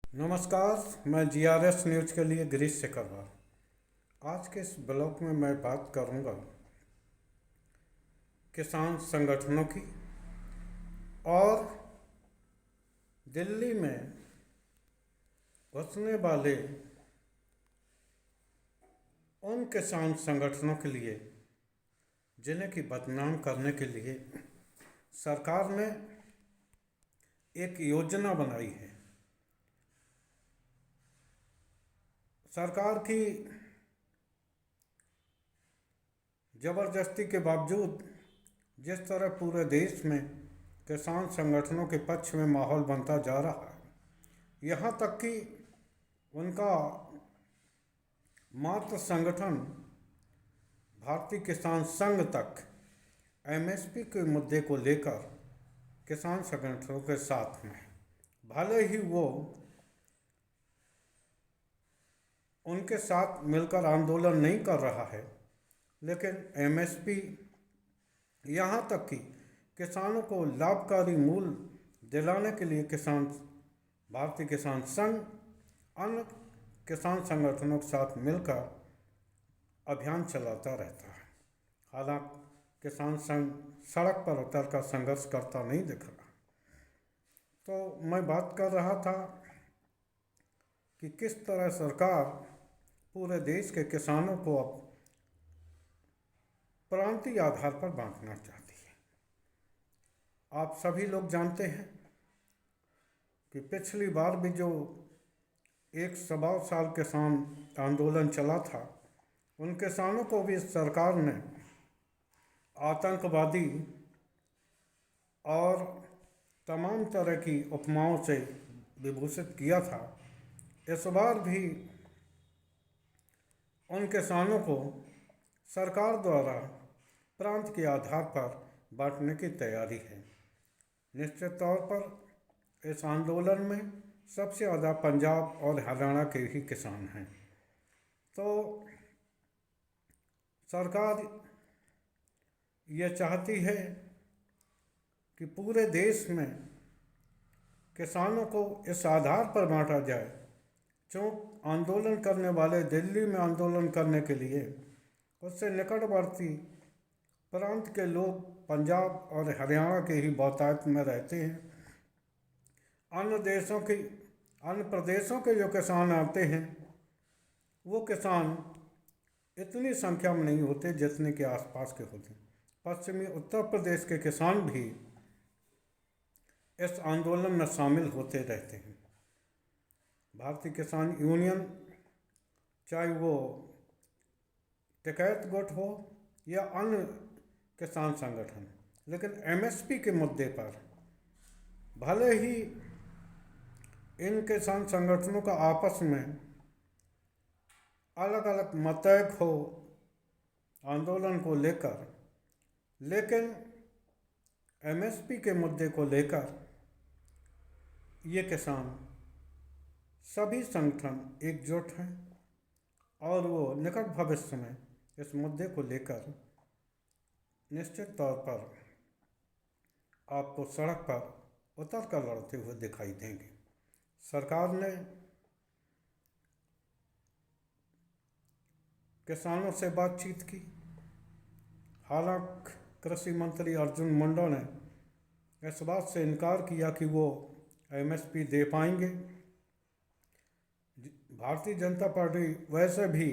नमस्कार। मैं GRS news के लिए गिरीश शेखरवार। आज के इस ब्लॉग में मैं बात करूंगा किसान संगठनों की और दिल्ली में घुसने वाले उन किसान संगठनों के लिए जिन्हें कि बदनाम करने के लिए सरकार ने एक योजना बनाई है। सरकार की ज़बरदस्ती के बावजूद जिस तरह पूरे देश में किसान संगठनों के पक्ष में माहौल बनता जा रहा है, यहाँ तक कि उनका मात्र संगठन भारतीय किसान संघ तक एमएसपी के मुद्दे को लेकर किसान संगठनों के साथ में, भले ही वो उनके साथ मिलकर आंदोलन नहीं कर रहा है, लेकिन एमएसपी यहाँ तक कि किसानों को लाभकारी मूल्य दिलाने के लिए भारतीय किसान संघ अन्य किसान संगठनों के साथ मिलकर अभियान चलाता रहता है। हालांकि किसान संघ सड़क पर उतरकर संघर्ष करता नहीं दिख रहा। तो मैं बात कर रहा था कि किस तरह सरकार पूरे देश के किसानों को अब प्रांतीय आधार पर बांटना चाहती है। आप सभी लोग जानते हैं कि पिछली बार भी जो एक सवा साल किसान आंदोलन चला था, उन किसानों को भी सरकार ने आतंकवादी और तमाम तरह की उपमाओं से विभूषित किया था। इस बार भी उन किसानों को सरकार द्वारा प्रांत के आधार पर बांटने की तैयारी है। निश्चित तौर पर इस आंदोलन में सबसे ज़्यादा पंजाब और हरियाणा के ही किसान हैं। तो सरकार ये चाहती है कि पूरे देश में किसानों को इस आधार पर बांटा जाए, जो आंदोलन करने वाले दिल्ली में आंदोलन करने के लिए उससे निकटवर्ती प्रांत के लोग पंजाब और हरियाणा के ही बहुतायत में रहते हैं। अन्य प्रदेशों के जो किसान आते हैं, वो किसान इतनी संख्या में नहीं होते जितने के आसपास के होते हैं। पश्चिमी उत्तर प्रदेश के किसान भी इस आंदोलन में शामिल होते रहते हैं। भारतीय किसान यूनियन, चाहे वो टिकैत गुट हो या अन्य किसान संगठन, लेकिन एमएसपी के मुद्दे पर भले ही इन किसान संगठनों का आपस में अलग अलग मतैक हो आंदोलन को लेकर, लेकिन एमएसपी के मुद्दे को लेकर ये किसान सभी संगठन एकजुट हैं और वो निकट भविष्य में इस मुद्दे को लेकर निश्चित तौर पर आपको सड़क पर उतर कर लड़ते हुए दिखाई देंगे। सरकार ने किसानों से बातचीत की। हालांकि कृषि मंत्री अर्जुन मुंडा ने इस बात से इनकार किया कि वो एमएसपी दे पाएंगे। भारतीय जनता पार्टी वैसे भी,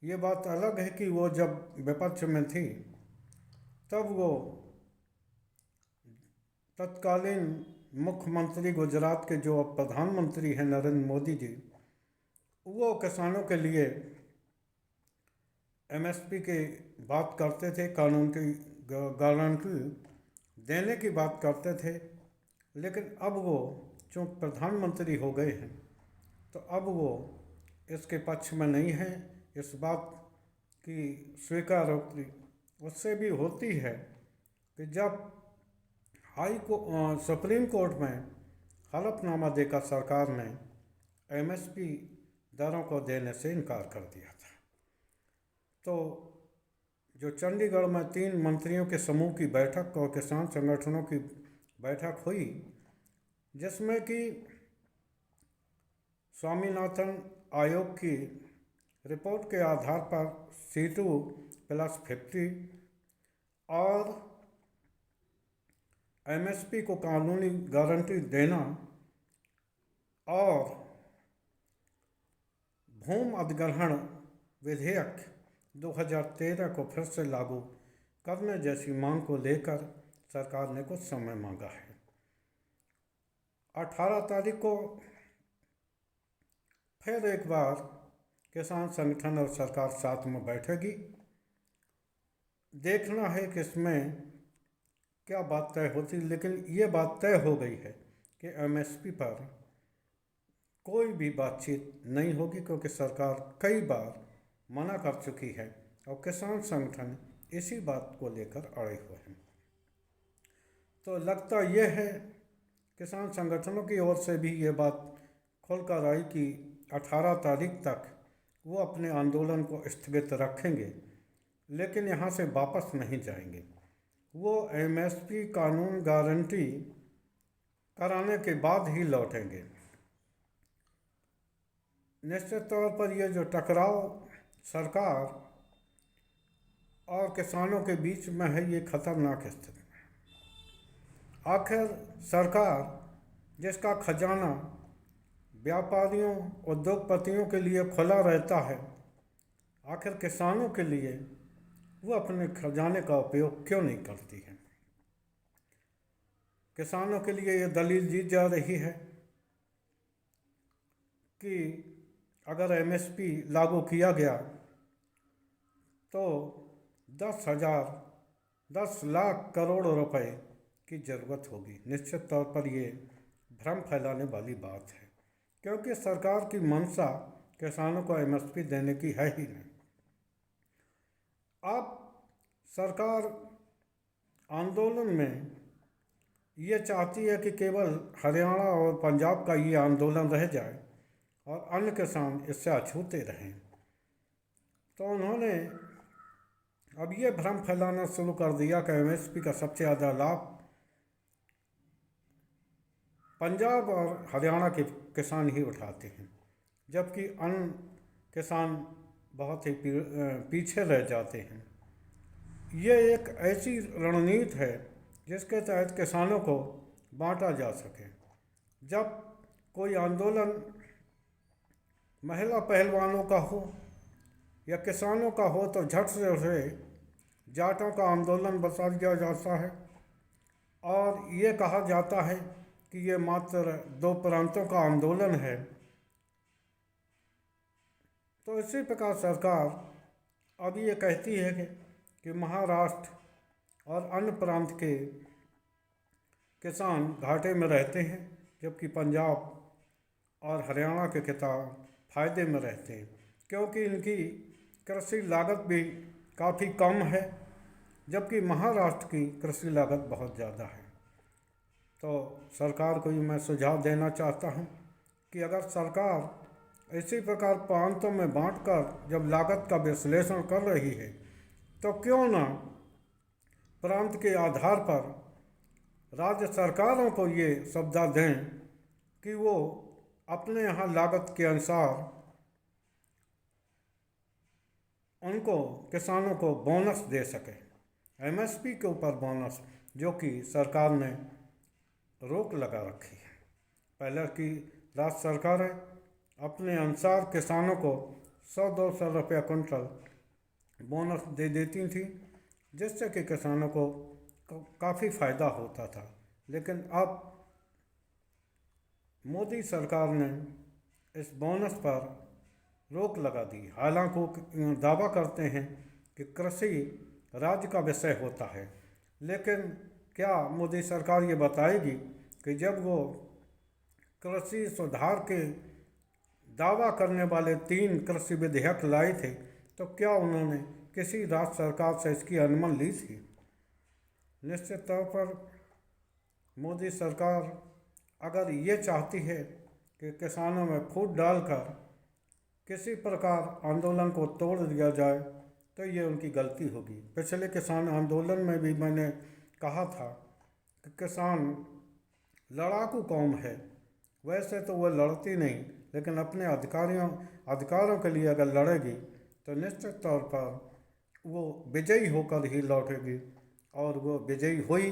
ये बात अलग है कि वो जब विपक्ष में थी तब वो तत्कालीन मुख्यमंत्री गुजरात के जो अब प्रधानमंत्री हैं नरेंद्र मोदी जी, वो किसानों के लिए एमएसपी की बात करते थे, कानून की गारंटी देने की बात करते थे। लेकिन अब वो चूँकि प्रधानमंत्री हो गए हैं, तो अब वो इसके पक्ष में नहीं हैं। इस बात की स्वीकारोक्ति उससे भी होती है कि जब सुप्रीम कोर्ट में हलफनामा देकर सरकार ने एमएसपी दरों को देने से इनकार कर दिया था। तो जो चंडीगढ़ में 3 मंत्रियों के समूह की बैठक और किसान संगठनों की बैठक हुई, जिसमें कि स्वामीनाथन आयोग की रिपोर्ट के आधार पर C2+50 और MSP को कानूनी गारंटी देना और भूमि अधिग्रहण विधेयक 2013 को फिर से लागू करने जैसी मांग को लेकर सरकार ने कुछ समय मांगा है। 18 तारीख को फिर एक बार किसान संगठन और सरकार साथ में बैठेगी। देखना है कि इसमें क्या बात तय होती, लेकिन ये बात तय हो गई है कि MSP पर कोई भी बातचीत नहीं होगी, क्योंकि सरकार कई बार मना कर चुकी है और किसान संगठन इसी बात को लेकर अड़े हुए हैं। तो लगता यह है किसान संगठनों की ओर से भी ये बात खुलकर आई कि 18 तारीख तक वो अपने आंदोलन को स्थगित रखेंगे, लेकिन यहाँ से वापस नहीं जाएंगे। वो MSP कानून गारंटी कराने के बाद ही लौटेंगे। निश्चित तौर पर ये जो टकराव सरकार और किसानों के बीच में है, ये खतरनाक स्थिति है। आखिर सरकार जिसका खजाना व्यापारियों उद्योगपतियों के लिए खुला रहता है, आखिर किसानों के लिए वो अपने खजाने का उपयोग क्यों नहीं करती है। किसानों के लिए ये दलील दी जा रही है कि अगर MSP लागू किया गया तो 10 लाख करोड़ रुपए की ज़रूरत होगी। निश्चित तौर पर ये भ्रम फैलाने वाली बात है, क्योंकि सरकार की मंशा किसानों को MSP देने की है ही नहीं। अब सरकार आंदोलन में ये चाहती है कि केवल हरियाणा और पंजाब का ये आंदोलन रह जाए और अन्य किसान इससे अछूते रहें। तो उन्होंने अब ये भ्रम फैलाना शुरू कर दिया कि MSP का सबसे ज़्यादा लाभ पंजाब और हरियाणा के किसान ही उठाते हैं, जबकि अन्य किसान बहुत ही पीछे रह जाते हैं। ये एक ऐसी रणनीति है जिसके तहत किसानों को बांटा जा सके। जब कोई आंदोलन महिला पहलवानों का हो या किसानों का हो तो झट से उसे जाटों का आंदोलन बता दिया जाता है और ये कहा जाता है कि ये मात्र 2 प्रांतों का आंदोलन है। तो इसी प्रकार सरकार अब ये कहती है कि महाराष्ट्र और अन्य प्रांत के किसान घाटे में रहते हैं, जबकि पंजाब और हरियाणा के किसान फायदे में रहते हैं, क्योंकि इनकी कृषि लागत भी काफ़ी कम है, जबकि महाराष्ट्र की कृषि लागत बहुत ज़्यादा है। तो सरकार को मैं सुझाव देना चाहता हूँ कि अगर सरकार इसी प्रकार प्रांतों में बांटकर जब लागत का विश्लेषण कर रही है, तो क्यों ना प्रांत के आधार पर राज्य सरकारों को ये सुविधा दें कि वो अपने यहाँ लागत के अनुसार उनको किसानों को बोनस दे सके, MSP के ऊपर बोनस, जो कि सरकार ने रोक लगा रखी है। पहले की राज्य सरकारें अपने अनुसार किसानों को 100-200 रुपया कुंटल बोनस दे देती थी, जिससे कि किसानों को काफ़ी फ़ायदा होता था। लेकिन अब मोदी सरकार ने इस बोनस पर रोक लगा दी। हालांकि वो दावा करते हैं कि कृषि राज्य का विषय होता है, लेकिन क्या मोदी सरकार ये बताएगी कि जब वो कृषि सुधार के दावा करने वाले 3 कृषि विधेयक लाए थे, तो क्या उन्होंने किसी राज्य सरकार से इसकी अनुमति ली थी? निश्चित तौर पर मोदी सरकार अगर ये चाहती है कि किसानों में फूट डालकर किसी प्रकार आंदोलन को तोड़ दिया जाए, तो ये उनकी गलती होगी। पिछले किसान आंदोलन में भी मैंने कहा था कि किसान लड़ाकू कौम है। वैसे तो वह लड़ती नहीं, लेकिन अपने अधिकारों के लिए अगर लड़ेगी तो निश्चित तौर पर वो विजयी होकर ही लौटेगी। और वो विजयी हुई।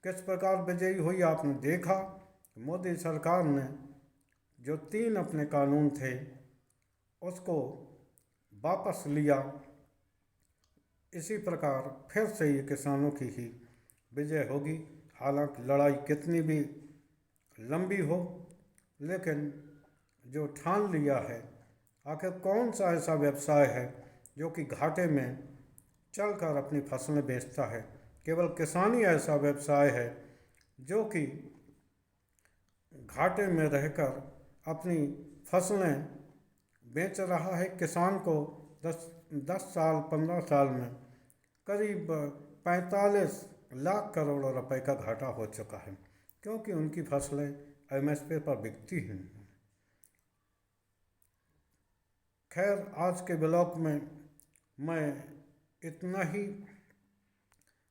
किस प्रकार विजयी हुई आपने देखा। मोदी सरकार ने जो 3 अपने कानून थे उसको वापस लिया। इसी प्रकार फिर से ये किसानों की ही विजय होगी। हालांकि लड़ाई कितनी भी लंबी हो, लेकिन जो ठान लिया है, आखिर कौन सा ऐसा व्यवसाय है जो कि घाटे में चलकर अपनी फसलें बेचता है। केवल किसान ही ऐसा व्यवसाय है जो कि घाटे में रहकर अपनी फसलें बेच रहा है। किसान को 10 साल 15 साल में करीब 45 लाख करोड़ रुपए का घाटा हो चुका है, क्योंकि उनकी फसलें एमएसपी पर बिकती हैं। खैर, आज के ब्लॉग में मैं इतना ही,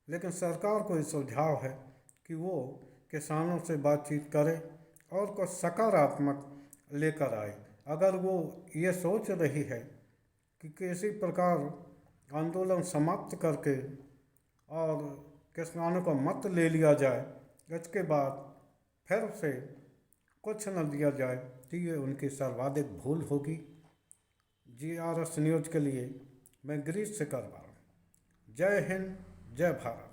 लेकिन सरकार को ये सुझाव है कि वो किसानों से बातचीत करे और कुछ सकारात्मक लेकर आए। अगर वो ये सोच रही है कि किसी प्रकार आंदोलन समाप्त करके और किसानों को मत ले लिया जाए, इसके बाद फिर से कुछ न दिया जाए, तो ये उनकी सर्वाधिक भूल होगी। GRS न्यूज़ के लिए मैं गिरीश सिकरवार। जय हिंद, जय भारत।